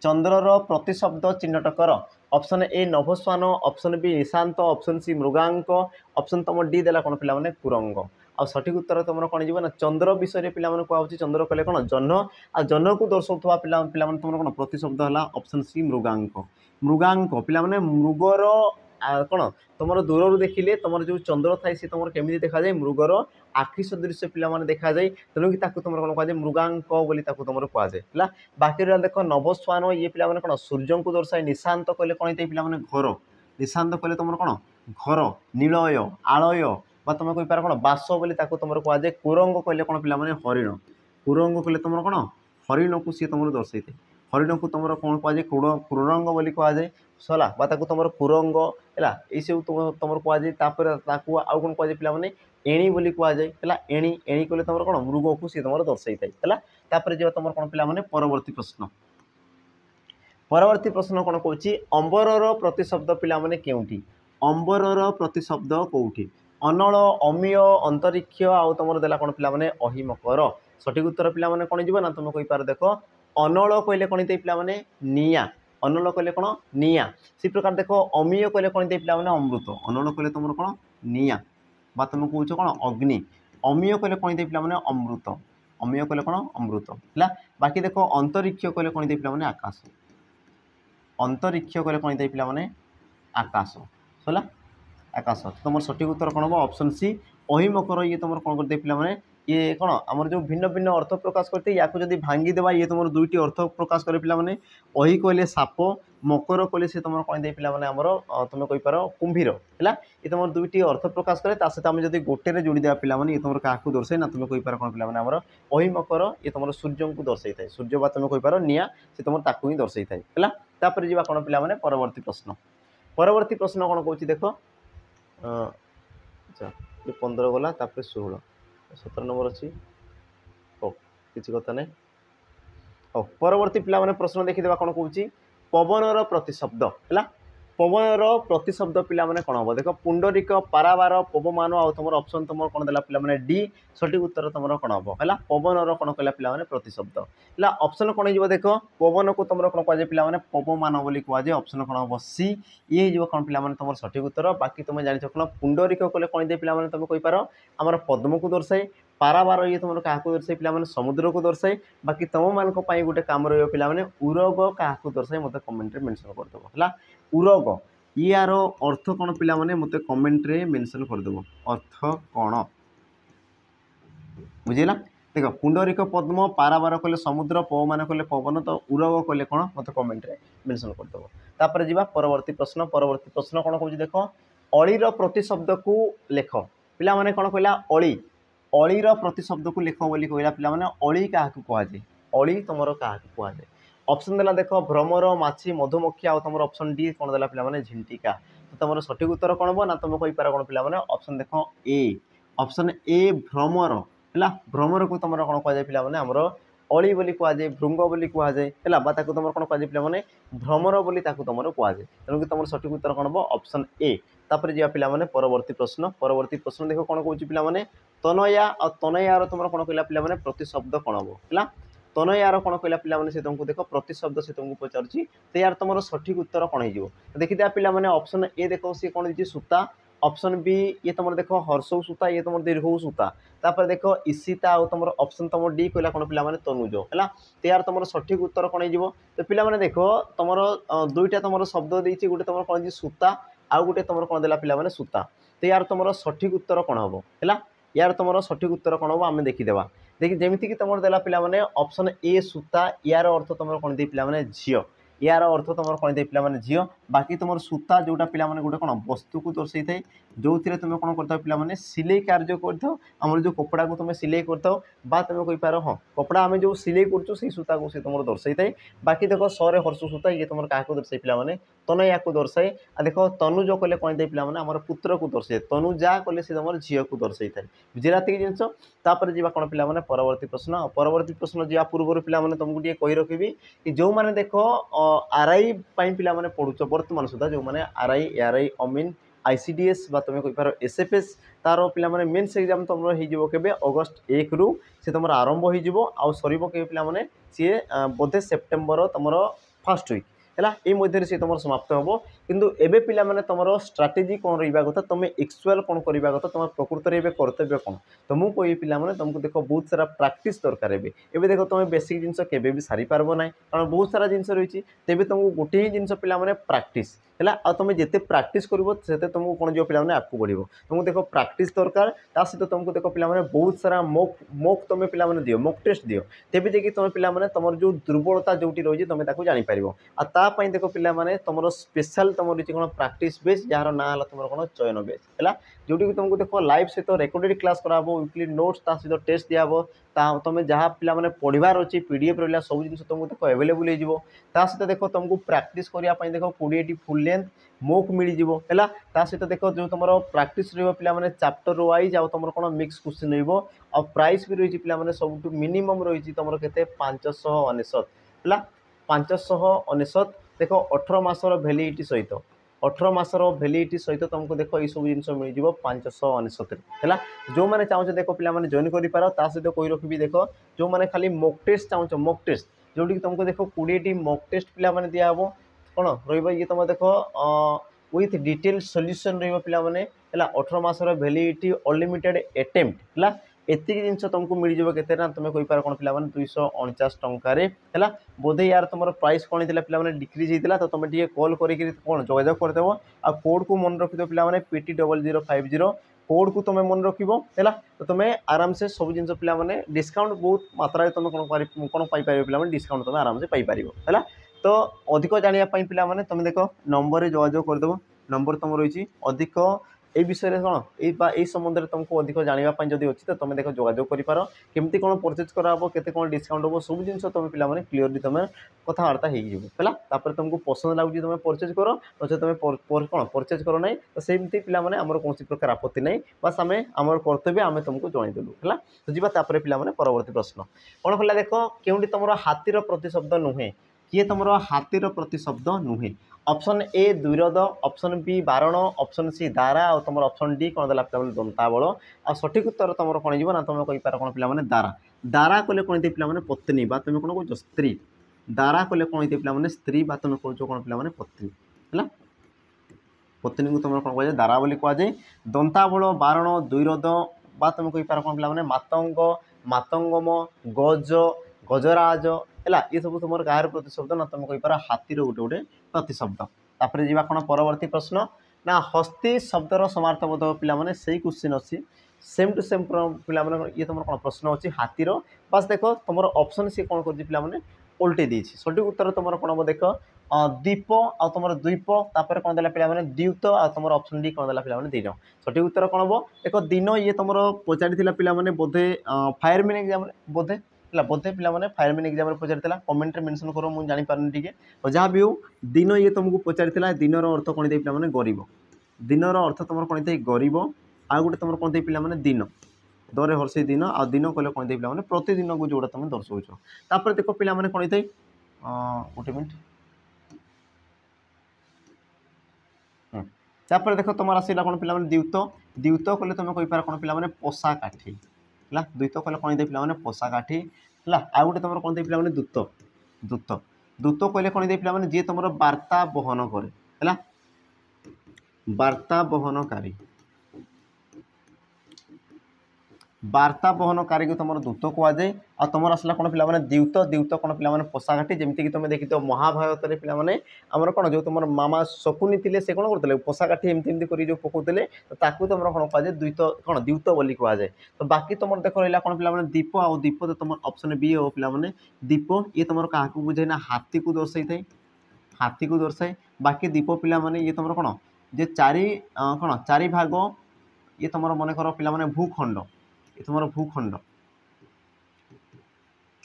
चंद्रर प्रतिशब्द चिन्हट कर ऑप्शन ए नभस्वान ऑप्शन बी निशांत ऑप्शन सी मृगांक ऑप्शन तुम डी देला कौन पिला माने कुरंग आ सठिक उत्तर तुम कौन जीव ना चंद्र विषय पे कहुच्छी चंद्र कहले कौन जह्न आ जह्न को दर्शाउथबा पिला तुम कौन प्रतिशब्द है ऑप्शन सी मृगांक मृगांक पिला माने मृगर कौन तुम दूर देखिले तुम जो चंद्र थाए सी तुम केमी देखा जाए मृगर आखि सदृश पे देखा जाए तेणु कि तुम कौन कहुए मृगांक बोली तुम कहुए है बाकी देख नभस्वान ये पिला कौन सूर्य को दर्शाए निशांत कहले कौन पे घर निशांत कहले तुम कौन घर नीलय आलय बा तुम कही पार कौन बास बोली तुम कहुए कुरंग कहले कौन पिला हरिण कुरंग कहले तुम कौन हरिण को सी तुम दर्शाई थे हरिण को तुम कौन कहुए कुरंग बोली कहुए सला बा तुम कुरंग है ये सब तुम कहुए आउ कौन कहुए पिला एणी बोली कहुए है एणी एणी कहले तुम कौन मृग को सी तुम दर्शाई थाए है जो तुम कौन पिला परवर्ती प्रश्न कौन कहूँ अंबरर प्रतिशब्द पिला केउठी अंबरर प्रतिशब्द कौटी अनल अमीय अंतरिक्ष आउ तुम देला कौन पिला अहिमकर सठिक उत्तर पिला कौन जीव ना तुम कही पार देख अनल कहले कौन पिला निया अनल कहले कौन निया से प्रकार देख अमीय कहले कौन पिला अमृत अनल कहले तुम कौन निया बा तुम कौच कौन अग्नि अमीय कहले कौन पिला अमृत अमीय कहले कौन अमृत है बाकी देख अंतरिक्ष कहले कौन पिला आकाश अंतरिक्ष कहले कौन पिला आकाश है आकाश तुम सठिक उत्तर कौन हम ऑप्शन सी अहिमकर ये तुम कौन करते पिला ये कौन आमर जो भिन्न भिन्न अर्थ प्रकाश करते या जब भांगी देवा ये तुम दुईटी अर्थ प्रकाश करे पिला अहि कहले साप मकर कहले से तुम कौन दे पिला आमर तुम कही पार कुंभीर है ये तुम दुईटी अर्थ प्रकाश करे सहित आम जब गोटे जोड़ी देवा पिला ये तुम क्या दर्शाई ना तुम कही पार कौन पिला आमर अहिमकर ये तुम सूर्य को दर्शाई था सूर्य बा तुम कही पार निया से तुम ताकू ही दर्शाई था है जी कौन पिला परवर्ती प्रश्न कौन कौच देख अच्छा ये 15 गला 16 17 नंबर अच्छी हो किसी कथा नहीं हो परवर्ती पिला प्रश्न देखीदे कौन कौच पवनर प्रतिशब्द है पवनर प्रतिशब्द पिला कौन हम देख पुंडरीक पारावार पवमान आ तुम ऑप्शन तुम कौन देला पिला डी सठिक उत्तर तुम कौन हम है पवनर कौन कहला पिला प्रतिशब्द है ऑप्शन कौन हो देख पवन को तुम कौन कहुए पिला पवमान बोली कहुए ऑप्शन कौन हम सी ये हो कौन पिला तुम सठिक उत्तर बाकी तुम जान कौन पुंडरीक कहले कौन दे पिला तुम कही पार आमर पद्म को दर्शाए पारावार ये तुम क्या दर्शाए पे समुद्र को दर्शाए बाकी तुम मान गोटे कम रहा पे उरग क्या दर्शाए मत कमेंट मेंशन करदेव है उरग यार अर्थ कौन पे मत कमेंट रे मेंशन करदेव अर्थ कौन बुझेगा देख पुंडरीक पद्म पारावार कले समुद्र पौ मान कले पवन तो उरग कले कौन मत कमेंट रे मेंशन करदेव तापर जी परवर्ती प्रश्न कौन कौन देख अलीर प्रतिशब्द को लेख पिला माने कौन कहला अली अलीर प्रतिशब्द को लेख बोली कहला पिला माने अली क्या कहुए अली तुम क्या कहुए ऑप्शन देला देख भ्रमर माछी मधुमक्खी आ तुम ऑप्शन डी कौन देला पिला माने झिंटिका तो तुम सठिक उत्तर कौन हम ना तुम कही पार कौन पिला माने ऑप्शन देख ए ऑप्शन ए भ्रमर है भ्रमर को तुम कौन कहुए पिला माने हमर अली बोली कहुए भृंग बोली कहुए है तुम कौन कहुए पिला माने भ्रमर बोली तुम कहुए तेणुक तुम सठिक उत्तर कौन हम ऑप्शन ए तापर जी पिला माने परवर्ती प्रश्न देख कौन कहूँ पिला माने तनया और तनयार तुम कौन कहला पिला माने प्रतिशब्द कौन हम है तनयार कौन कहला पिला माने से तुमको देख प्रतिशब्द से तुमको पचारुची तो यार तुम सठिक उत्तर कौन हो देखिए पिला माने ऑप्शन ए देख सी कौन दीजिए सूता ऑप्शन बी ये तुम देख हर्षौ सूता ये तुम दीर्घ सूता तापर देख ईशिता और तुम ऑप्शन तुम डी कहला कौन पिला माने तनुज है तो यार तुम सठिक उत्तर कौन हो तो पिला माने देख तुम दुईटा तुम शब्द देती गोटे तुम कौन सूता आउ गोटे तुम कौन देला पिला माने सूता तो यार तुम सठिक उत्तर कौन हम है यार तुम सठिक उत्तर कौन हम आम देखीदेवा देखिए जमीती कि तुम देला पिला माने ऑप्शन ए सूता यार अर्थ तुम कौन दे पिला माने झील यार अर्थ तुम कौन दे पिला झील बाकी तुम सूता जोटा पिला माने गोटे कौन वस्तु को दर्शाई थाए जो थे तुम कौन करता पिला माने सिलाई कार्य कर जो कपड़ा को तुम सिलाई कर तुम कही पार हाँ कपड़ा आम जो सिलाई कर सूता को तुम दर्शाई थाए बाकी देख सरे हर्ष सूता ये तुम क्या दर्शाए पिला माने तनया को दर्शाए देख तनुज कले कौन दे पिला माने आमर पुत्र को दर्शाए तनुजा कले से तुम झील को दर्शाई थाए बुझेगा ये जिनस तापर जी कौन पिला माने परवर्ती प्रश्न जा पूर्व पिला माने तुमको ये कही रखी कि जो मैंने देख आरआई पिला माने पढ़ुच वर्तमान सुधा जो मैंने आरआई एआरआई अमीन आईसीडीएस बा तुम कही पार एसएफएस तार पिला माने मेंस एग्जाम तुम हो केबे अगस्त 1 रु से तुम आरंभ हो आउ सरीब के पिला माने सी बोधे सेप्टेम्बर तुम फर्स्ट वीक है ये मध्य से तुम समाप्त हम किंतु एबे पिला माने तुम स्ट्राटेजी कौन रहा कथा तुम एक्चुअल कौन करवा कथा तुम प्रकृत में कर्तव्य कौन तो मुझे कही पिला माने तुमको देख बहुत सारा प्राक्टिस दरकार एबे देख तुम बेसिक जिनस केबे भी सारी पारबो ना कारण बहुत सारा जिनस रही तेबे तुमको गोटे ही जिनस पिला माने प्राक्टिस है आ तुम जिते प्राक्टिस कर तुमको कौन जो पिला आगू बढ़ तुमको देख प्राक्टिस दरकार ता सहित तुमको देख पिला बहुत सारा मोक तुम पिला दियो मोक टेस्ट दियो तेबे देखिए तुम पिला तुम जो दुर्बलता जो रही तुम जापर आपाई देख पिला तुम स्पेशल तुम रही कौन प्राक्टिस बेस जार ना है तुम कौन चयन बेस है जोटी तुमको देख लाइव सहित रेकर्डेड क्लास कराब वीकली नोट्स ता सहित टेस्ट दिहब तुम जहाँ पिला पढ़ार अच्छी पीडीएफ रहा सब जिन तुमको देख एवेलेबल हो सहित देख तुमको प्राक्टिस करने देख 20 फुल लेंथ मोक मिल है सहित देख जो तुम प्राक्टिस पे चैप्टर वाइज आ तुम कौन मिक्स क्वेश्चन रहा प्राइस भी रही पे सब मिनिमम रही तुम के 599 है 599 देख 18 मासर भैलिडिटी सहित 18 मासर भैलिडिटी सहित तुमको देख ये सब जिन मिल 599 है जो मैंने चाहो देख पे जॉइन कर सहित कही रखी देख जो मैंने खाली मॉक टेस्ट चाहो मॉक टेस्ट जोटी तुमको देख 20 मॉक टेस्ट पे दिहब कौन रही तुम देख विथ डिटेल सॉल्यूशन रही पे 18 मासर भैलिडिटी अनलिमिटेड अटेम्प्ट है एतिक जिन तुमको मिल जाए के तुम कही पार कौन पे 249 टकर है बोधे यार तुम प्राइस कौन होता पे डिक्रीज होता तो तुम टे कॉल कर कौन जोगाजोग करदेव आ कोड को मन रखिद पे PT0050 कोड को तुम मन रख है तो तुम आराम से सब जिन पे डिस्काउंट बहुत मात्रा तुम कौन पाइपर पे डिस्काउंट तुम आराम से पाइपर है तो अधिक जानापी पे तुम देख नंबर जोगाजोग करदेव नंबर तुम रही अधिक ये विषय कौन ये संबंध में तुमको अधिक जानापी जब अच्छी तो तुम देख जोगाजोग कर केमती कौन परचेज कराब के डिस्काउंट हम सब जिन तुम पे क्लीयरली तुम कथबार्ता होपर तुमको पसंद लगुच तुम परचेज कर नचे तुम कौन परचेज कर ना तो सेमती पे आमर कौन प्रकार आपत्ति ना बस आम आम कर्तव्य आम तुमको जनईदेलु है तो जी पे परवर्ती प्रश्न कौन कहला देख क्योंकि तुम हाथीर प्रतिशब्द नुहे किए तुम हाथीर प्रतिशब्द नुहे ऑप्शन ए द्विरद ऑप्शन बी बारण ऑप्शन सी दारा और तुम ऑप्शन डी कौन देला पे दंताबल आ सठिक उत्तर तुम कौन ना तुम कही पार कौन पे दारा दारा कले कौन पे पत्नी बा तुम कौन कह स्त्री दारा कले कौन पे स्त्री बा तुम कौन कौन पे पत्नी है पत्नी को तुम कौन कह दारा बोली कहुए दंताबल बारण द्विरद बा तुम कही पार कोन पिला माने मातंग मातंगम गज गजराज है ये सब तुम कहार प्रतिशब्द ना तुम कही पार हाथी गोटे गोटे प्रतिशब्द तापर जी कौन परवर्ती प्रश्न ना हस्ती शब्दर समार्थबोधक पिला माने सही क्वेश्चन अच्छी सेम टू सेम पिला माने ये तुम कौन प्रश्न अच्छी हाथीर बस देख तुम ऑप्शन सी कौन कर पिला माने उल्टे देछि सठिक उत्तर तुम कौन हम देख दीप आ तुम द्वीप तापर कौन देला पिला माने द्यूत आ तुम ऑप्शन डी कौन देला पिला माने दिन सठिक उत्तर कौन हम देख दिन ये तुम पचारि पिला माने बोधे फायरमैन एग्जाम बोधे बोधे पिला माने फायरमैन एग्जाम रे पचारि कमेंट रे मेंशन करो मु जानि पारनी टिके तो जहाँ भी हो दिन ये तुमको पचारि दिनर अर्थ कौन दे पिला माने गरीब दिनर अर्थ तुम कौन दे गरीब आ गोटे तुम कौन दे पिला माने दिन दरे हर्षे दिन आ दिन कहले कौन दे पिला माने प्रतिदिन को जोड़ा तुम दर्शाउछ तापर देखो पिला माने कौन दे गोटे मिनिट तापर देख तुम आसला कौन पिला द्यूत द्यूत कले तुम कही पार कौन पिला पोषा काठी है द्यूत कले कौन दे पिला पोषा काठी है आ गोटे तुम कौन दे पिला दूत दूत दूत कहले कौन दे पिला जी तुम वार्ता बहन करे है वार्ता बहनकारी वार्ता बहनकारी को तुम दूत कहुए आ तुम आसला कौन पिला द्यूत द्यूत कौन पिला पोषा काठी जमीक तुम देखी तो महाभारत में पिला आमर कौन जो तुम मामा शकुनी थे से कौन करते पोषा काठी एमती कर जो पकाउते तो तुम कौन कहुए द्वैत कौन द्यूत बोली कहुए तो बाकी तुम देख रहा कौन पिला दीप आ दीप तो तुम ऑप्शन बी हो पिला दीप ये तुम क्या बुझे ना हाथी को दर्शाई थाए हाथी को दर्शाए बाकी दीप पिला ये तुम कौन जे चारि कौन चारि भाग ये तुम मन कर पिला भूखंड ये तुम भूखंड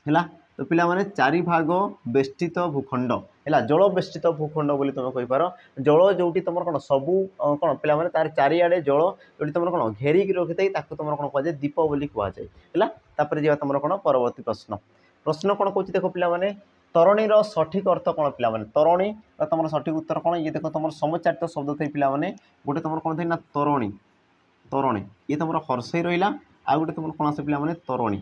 है तो पिला माने चारि भाग बेष्टित भूखंड है जल बेष्टित भूखंड बोली तुम कही पार जल जोटी तुम कौन सबू कौन पिला माने तार चारिआडे जल जो तुम कौन घेरिक रखी था तुम कौन कहुए दीप बोली कहुए है जा तुम कौन परवर्ती प्रश्न प्रश्न कौन कौन देख पिला माने तरणीर सठिक अर्थ कौन पिला माने तरणी तुम सठिक उत्तर कौन ये देख तुम समचारित शब्द थे पिला माने गोटे तुम कौन थे ना तरणी तरणी ये तुम हर्षई रहा आ गोटे तुम कौन आसे पिला माने तरणी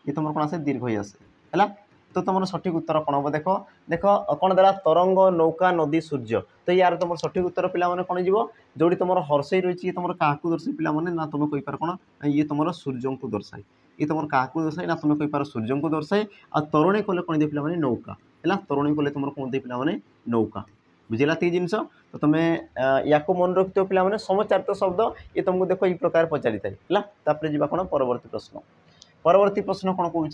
ये तुम कौन आसे दीर्घ आसे है तो तुम सठिक उत्तर कौन हम देख देख कौन देला तरंग नौका नदी सूर्य तो यार तुम सठिक उत्तर पिला माने कौन जीव जोड़ी तुम हर्षई रही तुम क्या दर्शाई पिला माने ना तुम कही पार कौन ये तुम सूर्य को दर्शाए ये तुम क्या दर्शाए ना तुम कही पार सूर्य को दर्शाए आ तरुणी कले कौन दे पिला माने नौका है तरुणी कले तुम कौन दे पिला माने नौका बुझेगा ती जिनस तो तुम या मन रखिथ पिला माने समचारित शब्द ये तुमको देख ये प्रकार पचारि थाए जी कौन परवर्ती प्रश्न परवर्ती प्रश्न कौन कौन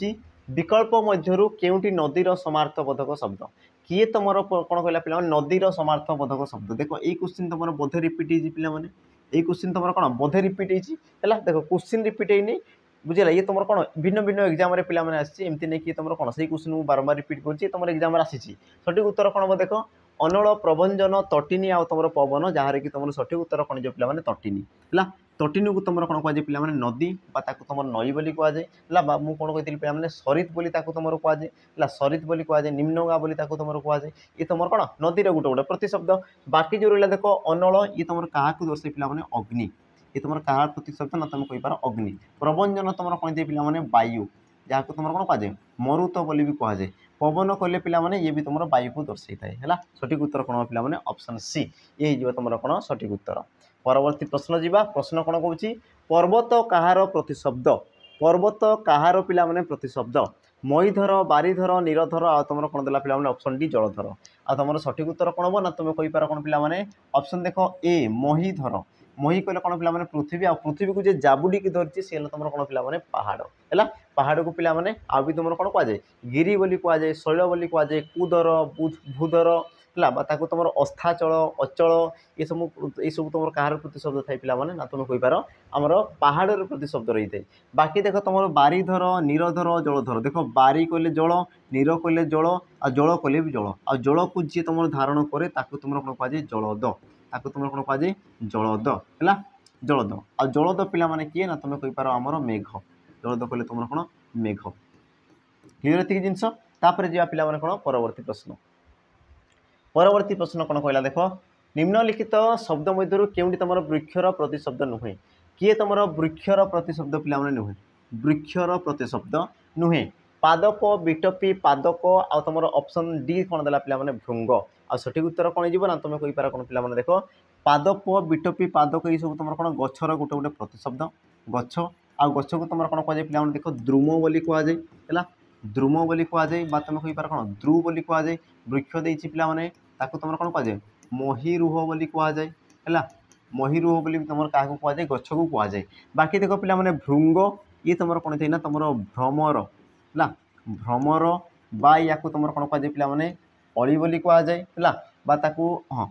विकल्प मध्यरु केउटी नदीर समार्थबोधक शब्द किए तुम कौन कहला पिला नदीर समार्थबोधक शब्द देख ये क्वेश्चन तुम बोधे रिपीट होती पिला माने ये क्वेश्चन तुम कौन बोधे रिपीट है देख क्वेश्चन रिपीट होनी बुझेगा ये तुम कौन भिन्न भिन्न एग्जाम रे पिला माने आसी एमती नहीं कि तुम कौन से क्वेश्चन को बारंबार रिपीट कर तुम एग्जाम आसी सठिक उत्तर कौन हम देख अनल प्रभंजन तटिनी आ तुम पवन जहाँ कि तुम सठिक उत्तर कौन जो पिला तटिनी है तटिनी को तुम कौन कहुए पिला नदी तुम नई बोली कहुए मुझे कौन कही पिला सरित बोली तुम कहुए सरित बोली कहुए निम्नगा बोली तुम कहुए ये तुम कौन नदीर गोटे गोटे प्रतिशब्द बाकी जो रहा देख अनल ये तुम क्या दर्शाई पिला अग्नि ये तुम क्या प्रतिशब्द ना तुम कही पार अग्नि प्रभंजन तुम कौन दे पिला वायु जहाँ को तुम कौन कहुए मरुत बोली भी कहुए पवन कहले पिला माने ये भी तुम वायु को दर्शाई थाए है सठिक उत्तर कौन पिला माने ऑप्शन सी ये तुम कौन सठिक उत्तर परवर्ती प्रश्न जीवा प्रश्न कौन कौन पर्वत कहार प्रतिशब्द पर्वत कहार पिला माने प्रतिशब्द मईधर बारिधर नीरधर आ तुम कौन देला पिला माने ऑप्शन डी जलधर आ तुम सठिक उत्तर कौन हम ना तुम कही पार कौन पिला माने ऑप्शन देख ए महीधर मही कहले कौन पिला माने पृथ्वी आ पृथ्वी को जे जाबुडी की धरती सी तुम कौन पिला माने पहाड़ है पहाड़ को पिला माने आ भी तुम कौन कहुए गिरी बोली कहुए शैल बोली कहुए कुदर भूधर है तुम अस्थाचल अचल ये सब तुम कहार प्रतिशब्द थाई पिला माने ना तुम कही पार आमर पहाड़ प्रतिशब्द रही है बाकी देख तुम बारिधर नीरधर जलधर देख बारी कहले जल नीर कहले जल आ जल कहले भी जल आ जल को जी तुम धारण करे तुम कौन कहुए जलद ताको तुम कौन कहुए जलद है जलद आ जलद पिला माने किए ना तुम कही पार आमर मेघ जलद कहले तुम कौन मेघ क्लियर एतिक जिनस तापर जी पिला माने कौन परवर्ती प्रश्न परवर्ती प्रश्न कौन कहला देख निम्नलिखित शब्द मध्य केउटी तुम वृक्षर प्रतिशब्द नुहे किए तुम वृक्षर प्रतिशब्द पिला माने नुहे वृक्षर प्रतिशब्द नुहे पादक बिटपी पादक आ तुम ऑप्शन डी कौन देला पिला माने भृंग आ सठिक उत्तर कौन जीव ना तुम कही पार कौन पिला माने देख पादप बिटपी पादक ये सब तुम कौन गछर गोटे गोटे प्रतिशब्द गछ आ गछ को तुम कौन कह पे देख द्रुम बोली कहुए है द्रुम बोली कहुए तुम कहीपर कौन ध्रुव बोली कहुए वृक्ष देती पे तुम कौन कहुए महिरुह बोली कहुए है महिरुह बोली तुम क्या कहुए गछ को कहुए बाकी देख पे भृंग ये तुम कौन थे ना तुम भ्रमर है भ्रमर बा या तुम कौन कहुए पे अली बोली कहुए है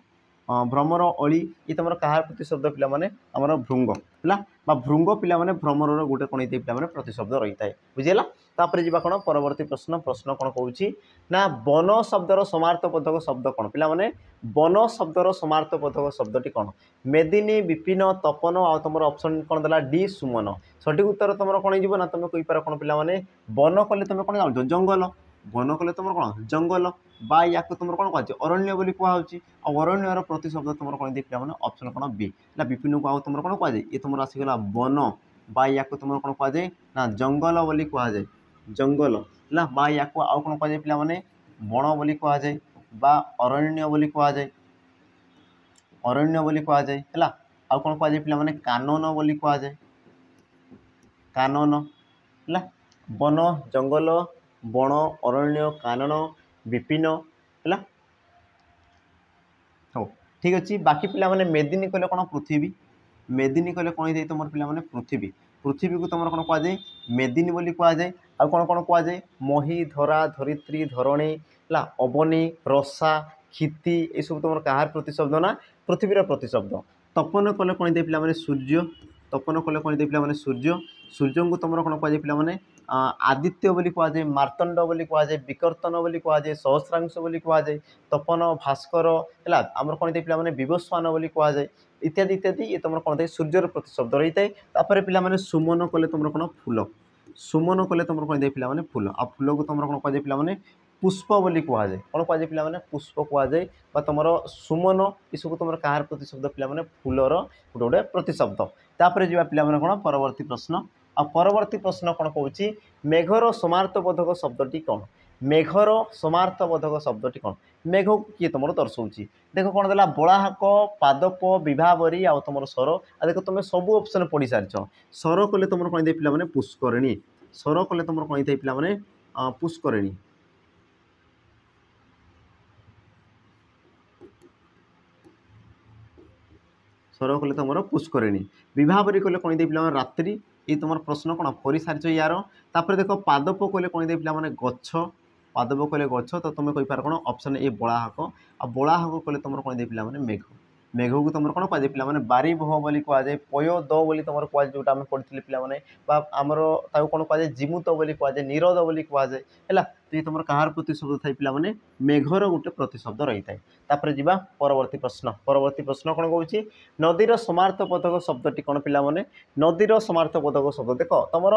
हाँ भ्रमर अली ये तुम कहार प्रतिशब्द पे आमर भृंग है भृंग पे भ्रमर गोटे कौन पे प्रतिशब्द रही है बुझेगा तापर जी कौन परवर्ती प्रश्न प्रश्न कौन कौन ना वन शब्दर समार्थबोधक शब्द कौन पे वन शब्दर समार्थबोधक शब्दटी कौन मेदिनी विपिन तपन आ तुम ऑप्शन कौन देला डी सुमन सठिक उत्तर तुम कौन हो तुम कहीपर कौन पे वन कले तुम कौन जान जंगल वन कले तुम कौन जंगल बा या तुम कौन कह अरण्य बोली कहुच्छी अरण्यर प्रतिशब्द तुम कौन दे पे ऑप्शन कौन बी ना विपिन को तुम कौन कहुए ये तुम आसीगला वन बा या तुम कौन कहुए ना जंगल बोली कहुए जंगल है बा या आउ कौन कहुए पे बण बोली कहुए बा अरण्य बोली कहुए अरण्य बोली कहुए है आउ कौन कहुए पे कानन बोली कहुए कानन है वन जंगल बण अरण्य कानन विपिन है हो ठीक अच्छे बाकी पे मेदिनी कहले कौन पृथ्वी मेदिनी कहले कौन है तुम पे पृथ्वी पृथ्वी को तुम कौन कहुए मेदिनी बोली कहुए आ कौन कौन कहुए मही धरा धरित्री धरणी है अवनी रसा क्षिति ये सब तुम कहार प्रतिशब्द ना पृथ्वीर प्रतिशब्द तपन कले कौन दे पे सूर्य तपन कले कौन दे पे सूर्य सूर्य को तुम कौन कहुए पे आदित्य बोली कहुए मार्तंड बोली कहुए विकर्तन बोली कहुए सहस्रांश बोली कहुए तपन भास्कर है आमर कौन दे पे विवस्वान बोली कहुए इत्यादि इत्यादि ये तुम कौन थे सूर्यर प्रतिशब्द रही है तापर पे सुमन कले तुम कौन फूल सुमन कले तुम कौन दे पे फूल आ फूल को तुम कौन कहुए पे पुष्प बोली कहुए कौन कहुए पे पुष्प कहुए तुम सुमन ये सब तुम कहार प्रतिशब्द पे फूलर गोटे गोटे प्रतिशब्द तापर जी पे कौन परवर्ती प्रश्न आ परवर्ती प्रश्न कौन कौन मेघर समार्थबोधक शब्दटी कौन मेघर समार्थबोधक शब्दटी कौन मेघ को किए तुम दर्शाऊँच देख कौन देला बड़ाहाक पादप विभावरी आ तुम स्वर आ देख तुम सब ऑप्शन पढ़ी सारी स्वर कले तुम कौन दे पे पुष्करिणी स्वर कले तुम कौन थे पे पुष्करिणी स्वर कले तुम पुष्करिणी विभावरी कले कौन दे पे रात्रि ये तुम प्रश्न कौन पढ़ी सारी यार तापर देख पादप कले कौन दे पे गछ पादप कले गछ तो तुम कहीपर कौन ऑप्शन ए बड़ाहाक आ बड़ाहाक कले तुम कौन दे पे मेघ मेघ को तुम कौन कहुए पे बारी बह बोली कहुए पय द बोली तुम कहुए जोटा आम पढ़ी पे आमर कौन कहुए जिमुत बोली कहुए निरद बोली कहुए है तो ये तुम कहार प्रतिशब्द थाई पे मेघर गोटे प्रतिशब्द रही है तापर जी परवर्ती प्रश्न कौन कौन नदीर समार्थबोधक शब्दटी कौन पे नदीर समार्थबोधक शब्द देख तुम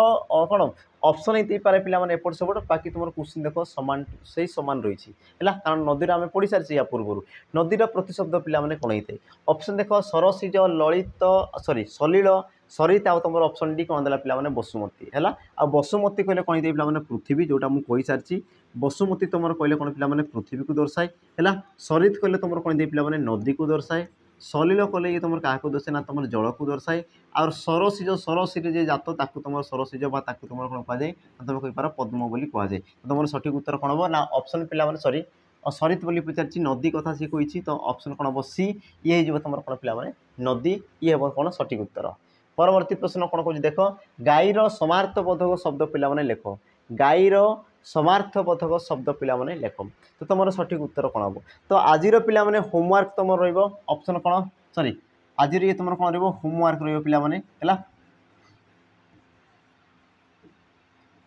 कौन ऑप्शन ही पारे पे एपट सेपट बाकी तुम क्वेश्चन देख सामान से सामान रही है कारण नदीर आम पढ़ी सारी या पूर्व नदीर प्रतिशब्द पे कौन होता है ऑप्शन देख सरसिज ललित सॉरी सलिल सरित आ तुम ऑप्शन डी कौन देला पे बसुमती है आ बसुमती कहले कौन दे पे पृथ्वी जोटा मुझे कही सारी बसुमती तुम कहले कौन पे पृथ्वी को दर्शाए है सरित कहले तुम कौन दे पे नदी को दर्शाए सलिल कले ये तुम क्या दर्शाए ना तुम जल को दर्शाए और सरसिज जे जात ताकू तुम सरसिज तुम कौन कहुए तुम कहीपर पद्म बोली कहुए तुम सठिक उत्तर कौन हम ना ऑप्शन पे सरी सरित बोली पचार नदी कथा सी कही तो ऑप्शन कौन हम सी ये तुम कौन पे नदी ये हम कौन सठिक उत्तर परवर्ती प्रश्न कौन कह देख गाईर समार्थबोधक शब्द पे लेख गाईर समार्थबोधक शब्द पे लेख तो तुम सठिक उत्तर कौन हम तो आज पे होमवर्क तुम ऑप्शन कौन सॉरी आज ये तुम कौन होमवर्क पे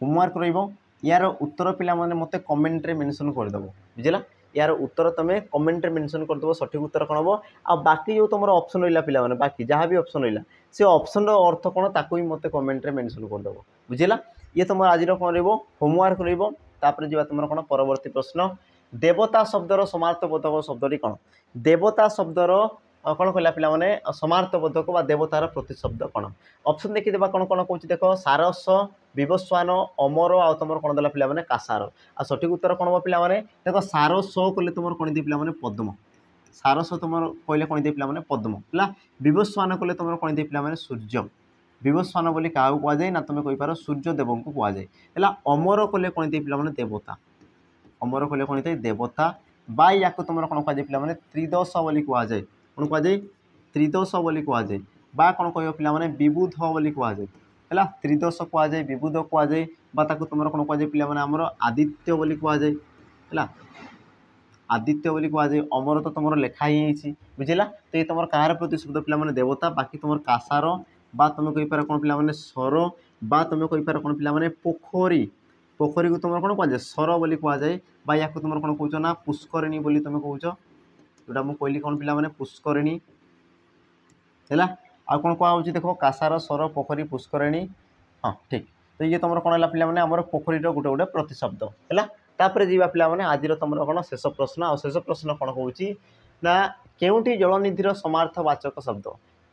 होमवर्क यार उत्तर पे मत कमेंट रे मेंशन करदेव बुझला यार उत्तर तुम्हें कमेंट रे मेंशन करदेव सठिक उत्तर कौन हम आ बाकी जो तुम ऑप्शन रहा पे बाकी जहाँ भी ऑप्शन रहा से ऑप्शन अर्थ कौन ताकू भी मत कमेंट रे मेंशन करदेव बुझला ये तुम आज कौन होमवर्क तापर जी तुम कौन परवर्ती प्रश्न देवता शब्दर समार्थबोधक शब्दटी कौन देवता शब्दर कौन कहला पे समार्थबोधक व देवतार प्रतिशब्द कौन ऑप्शन देखीदे कौन कौन कौन देख सारस विवस्वान अमर आ तुम कौन देला पे कासार आ सठिक उत्तर कौन हम पे देख सारस कले तुम कौन दे पे पद्म सारस तुम कहले कौन दे पे पद्म है विवस्वान कले तुम कौन दे पे सूर्य विवस्वान बोली क्या कहुए ना तुम कहींपार सूर्यदेव को कहुए है अमर कले कौन पे पे देवता अमर कले कौन होता देवता बा या तुम कौन कहुए पे त्रिदश बोली कहुए कौन कहुए त्रिदश बोली कहुए बा कौन कह पे विबुध बोली कहुए है त्रिदश कहुए विबुध कहुए तुम कौन कहुए पे आमर आदित्य बोली कहुए है आदित्य बोली कहुए अमर तो तुम लेखा ही बुझेगा तो ये तुम कहार प्रतिशब्द पे देवता बाकी तुम कासार बा तुम कहींपार कौन पे सर बा तुम कहींपार कौन पे पोखरी पोखरी को तुम कौन कहुए सर बोली कहुए बा या तुम कौन कौच ना पुष्करिणी बोली तुम कौच जोटा मुझे कहली कौन पे पुष्करिणी है आ कौन कहुच्छी देख कासार सर पोखरी पुष्करिणी हाँ ठीक तो ये तुम कौन है पे आम पोखरी गोटे गोटे प्रतिशब्द है तापर जी पे आज तुम कौन शेष प्रश्न आ शेष प्रश्न कौन कौच ना केउटी जलनिधिर समार्थवाचक शब्द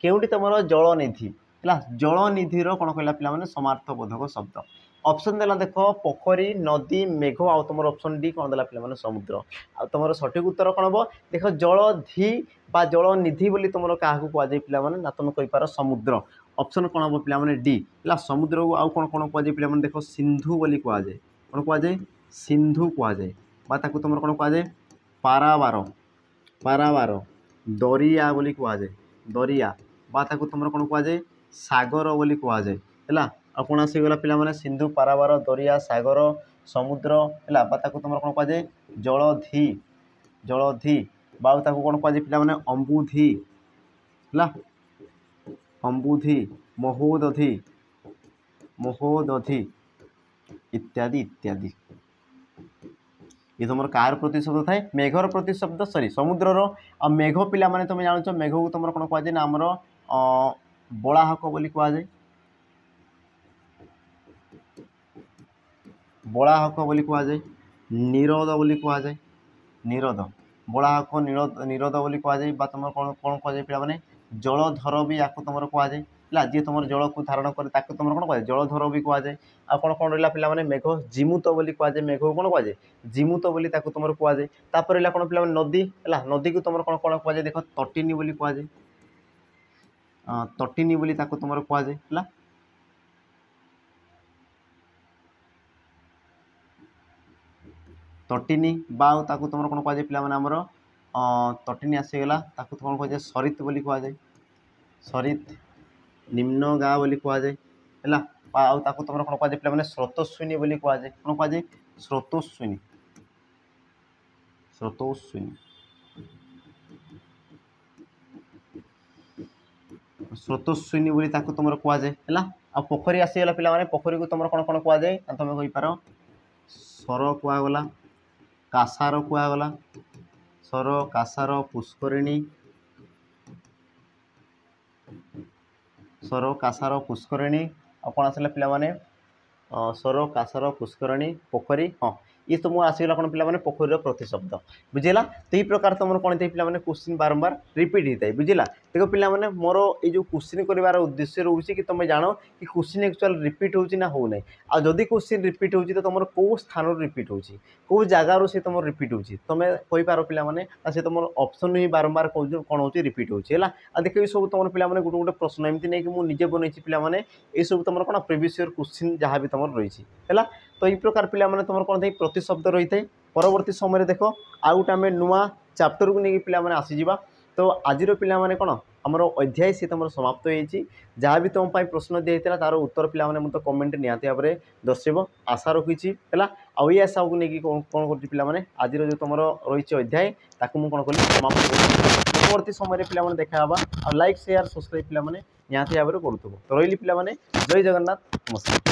केउटी तुम जलनिधि है जलनिधिर कौन कहला पे समार्थबोधक शब्द ऑप्शन देला देख पोखरी नदी मेघ आउ तुम ऑप्शन डी कौन देला पे समुद्र आ तुम सठिक उत्तर कौन हम देख जलधि बा जलनिधि बोली तुम क्या कहुए पे ना तुम कहींपार समुद्र ऑप्शन कौन हम पे डी है समुद्र को आउ कौन कौन कहुए पे देख सिंधु बोली कहुए कौन कहुए सिंधु कहुए तुम कौन कहुए पारावार पारावार दरिया बोली कहुए दरिया तुम कौन कहुए सागर बोली कहुए है आ कौन आसीगला पे सिंधु पारावार दरिया सागर समुद्र है तुम कौन कहुए जलधि जलधि कौन कहुए पे अंबुधि है अंबुधि महोदधि महोदधि इत्यादि इत्यादि ये तुम कार प्रतिशब्द थाए मेघर प्रतिशब्द सॉरी समुद्रर आ मेघ पिला माने तुम जान मेघ को तुम कौन कहुए ना आमर बलाहक बोली कहुए बलाहक बोली कहुए निरोध बोली कहुए निरोध बलाहक निरोध बोली कहुए तुम कौन कौन कहुए पे जलधर भी या तुम कहुए जी तुम जल को धारण करे तुम कौन कहुए जलधर भी कहुए आ कौन कौन रहा पे मेघ जिमुत बोली कहुए मेघ को कौन कहुए जिमुत बोली तुम कहुए तापर रहा कौन पे नदी है नदी को तुम कौन कौन कहुए देख तटिनी बोली कहुए तटिनी बोली तुम कहुए है तटिनी बा तुम कौन कहुए पे आमर तटिनी आसीगला कौन कहुए सरित बोली कहुए सरित निम्न गा बोली कहुए है तुम कौन कहुए पे स्रोतस्विनी बोली कहुए कौन कहुए स्रोतस्विनी स्रोतस्विनी स्रोतस्विनी बोली तुम कहुए है आ पोखरी आसीगला पे पोखरी को तुम कौन कौन कहुए तुम कहींपार सर कहुगला कासार कहुगला सर कासार पुष्करिणी सर कासार पुष्करिणी आ कौन आसला पे सर कासार पुष्करिणी पोखरी हाँ ये तुम आसीगला कौन पे पोखरी प्रतिशब्द बुझेगा तो ये प्रकार तुम कौन थे पे क्वेश्चन बारंबार रिपीट होता है बुझेगा देखो पे मोर ये क्वेश्चन करार उद्देश्य रोचे कि तुम जान कि क्वेश्चन एक्चुअल रिपीट होना हो ना आदि क्वेश्चन रिपीट हो तो तुम कौ स्थान रिपीट हो जगार से तुम रिपीट हो तुम कहींपार पे से तुम ऑप्शन ही बारंबार कौन हो रिपीट होगा देख सब तुम पे गोटे गोटे प्रश्न एमती नहीं कि मुझे बनई पे ये सब तुम कौन प्रिवियस ईयर क्वेश्चन जहाँ भी तुम रही है तो ये प्रकार पे तुम कौन थे प्रतिशब्द रही है परवर्ती समय देख आउ गोटे आम नुआ चैप्टर को लेकिन पे आसीजा तो आज पे कौन आमर अध्याय सी तुम समाप्त हो जहाँ भी तुम प्रश्न दिया तार उत्तर पे मतलब कमेंट निहाती भाव में दर्शेब आशा रखी है आई आशा को लेकिन कौन कर आज जो तुम रही अध्याय ताकू मुझे कौन कली समाप्त परवर्ती समय पे देखा आ लाइक शेयर सब्सक्राइब पे निहाती भाव में करूँ तो रही पे जय जगन्नाथ नमस्कार।